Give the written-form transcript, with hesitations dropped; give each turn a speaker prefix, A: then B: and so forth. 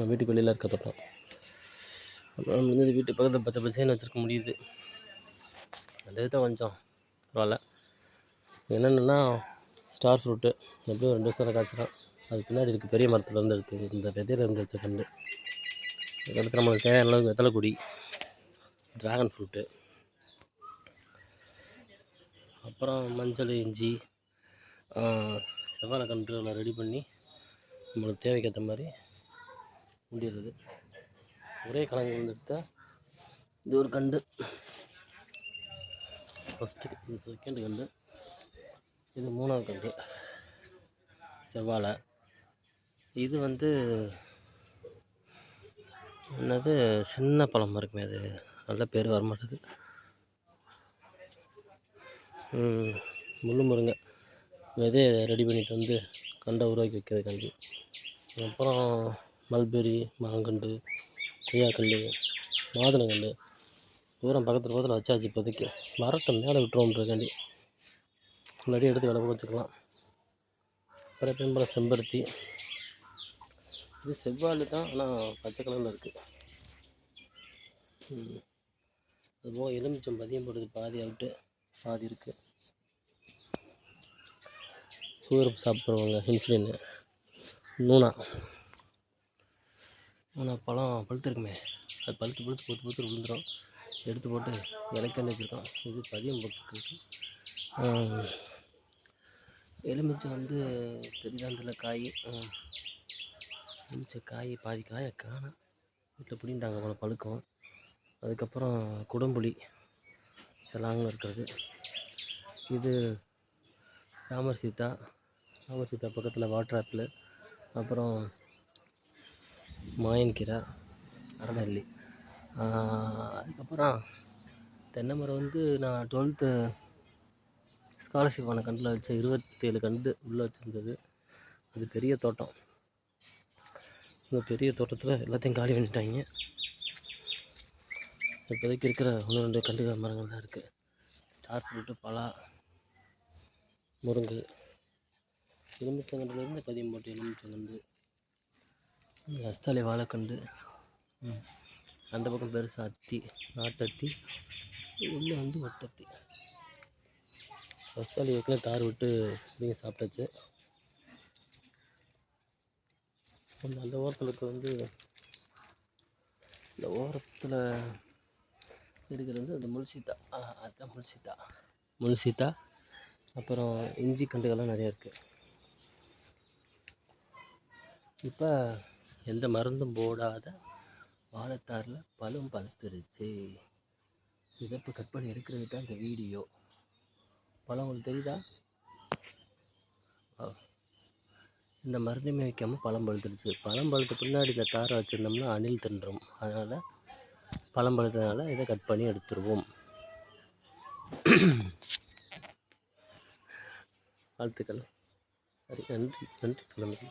A: வீட்டுக்கு வெளியில் இருக்க தோட்டம். அப்புறம் முடிஞ்சது வீட்டு பக்கத்தில் பச்சை பச்சைன்னு வச்சுருக்க முடியுது. அது தான் கொஞ்சம் பரவாயில்ல. என்னென்னா ஸ்டார் ஃப்ரூட்டு எப்படியும் 2 வருஷம் காய்ச்சிடும். அது பின்னாடி இருக்குது பெரிய மரத்தில் இருந்து எடுத்தது, இந்த விதையில இருந்து வச்ச கண்டு. அதுக்கடுத்து நம்மளுக்கு தேவையான அளவுக்கு வெத்தலை கொடி, ட்ராகன் ஃப்ரூட்டு, அப்புறம் மஞ்சள், இஞ்சி, செவ்வாழை கன்றுகளை ரெடி பண்ணி நம்மளுக்கு தேவைக்கேற்ற மாதிரி முடிடுறது. ஒரே கலங்கள் எடுத்தால் இது ஒரு கண்டு, ஃபஸ்ட்டு இது செகண்ட் கண்டு, இது 3வது கண்டு செவ்வாழை. இது என்னது சின்ன பழம் இருக்குமே, அது நல்ல பேர் வரமாட்டேது. முள்ளு முருங்கை விதையை ரெடி பண்ணிட்டு கண்டை உருவாக்கி வைக்கிறதுக்காண்டி. அப்புறம் மல்பெரி, மாங்கண்டு, கொய்யாக்கண்டு, மாதுளங்கண்டு தூரம் பக்கத்தில் வச்சாச்சு. இப்போதைக்கு வரட்டும், மேலே விட்டுருவோன்றதுக்காண்டி முன்னாடி எடுத்து விலை வச்சுக்கலாம். அப்புறம் பெரும்பழம் செம்பருத்தி, இது செவ்வாழை தான், ஆனால் பச்சை கலரில் இருக்குது. அதுபோக எலுமிச்சம் பதியம் போடுறது பாதி ஆகிட்டு பாதி இருக்குது. சுகர் சாப்பிட்றவங்க இன்சுலின். நூனா பழம் பழுத்துருக்குமே, அது பழுத்து விழுந்துடும். எடுத்து போட்டு இலைக்கண்ணு வச்சுருக்கோம். இது பதியம் போட்டுருக்கு. எலுமிச்சை தெரியாதுல காய், எலுமிச்சை காய் பாதி காயை காணோம், வீட்டில் பிடிங்கிட்டாங்க போல பழுக்கும். அதுக்கப்புறம் குடம்புளி லாங்கில் இருக்கிறது. இது ராமர் சீதா பக்கத்தில் வாட்டர் ஆப்பிள், அப்புறம் மாயன்கீரை, அரநெல்லி. அதுக்கப்புறம் தென்னை மரம் நான் 12th ஸ்காலர்ஷிப் ஆன கண்டில் வச்ச 27 கண்டு உள்ளே வச்சுருந்தது. அது பெரிய தோட்டம். இந்த பெரிய தோட்டத்தில் எல்லாத்தையும் காலி பண்ணிட்டாங்க. இப்போதைக்கு இருக்கிற 1-2 கண்டு மரங்கள் தான் இருக்குது. ஸ்டார் ஃப்ரூட்டு, பலா, முருங்கை, எலுமிச்சங்கண்டுலேருந்து பதியம் போட்டு எலுமிச்சங்கண்டு, ரஸ்தாளி வாழைக்கண்டு, அந்த பக்கம் பெருசாக அத்தி, நாட்டத்தி, உள்ளே ஒட்டத்தி. ரஸ்தாளி ஏற்கனவே தார் விட்டு நீங்கள் சாப்பிட்டாச்சு. அந்த ஓரத்தில் இருக்க இந்த ஓரத்தில் இருக்கிறது அந்த முள்சீத்தா. அதுதான் முள்சீத்தா. அப்புறம் இஞ்சி கண்டுகள்லாம் நிறையா இருக்குது. இப்போ எந்த மருந்தும் போடாத வாழைத்தாரில் பழம் பழுத்துருச்சு. இதை இப்போ கட் பண்ணி எடுக்கிறது தான் இந்த வீடியோ. பழம் உங்களுக்கு தெரியுதா? இந்த மருந்துமே வைக்காமல் பழம் பழுத்துருச்சு. பழம் பழுத்த பின்னாடி இந்த தாரை வச்சுருந்தோம்னா அணில் தின்றும். அதனால் பழம் பழுத்ததுனால இதை கட் பண்ணி எடுத்துருவோம். வாழ்த்துக்கள். நன்றி.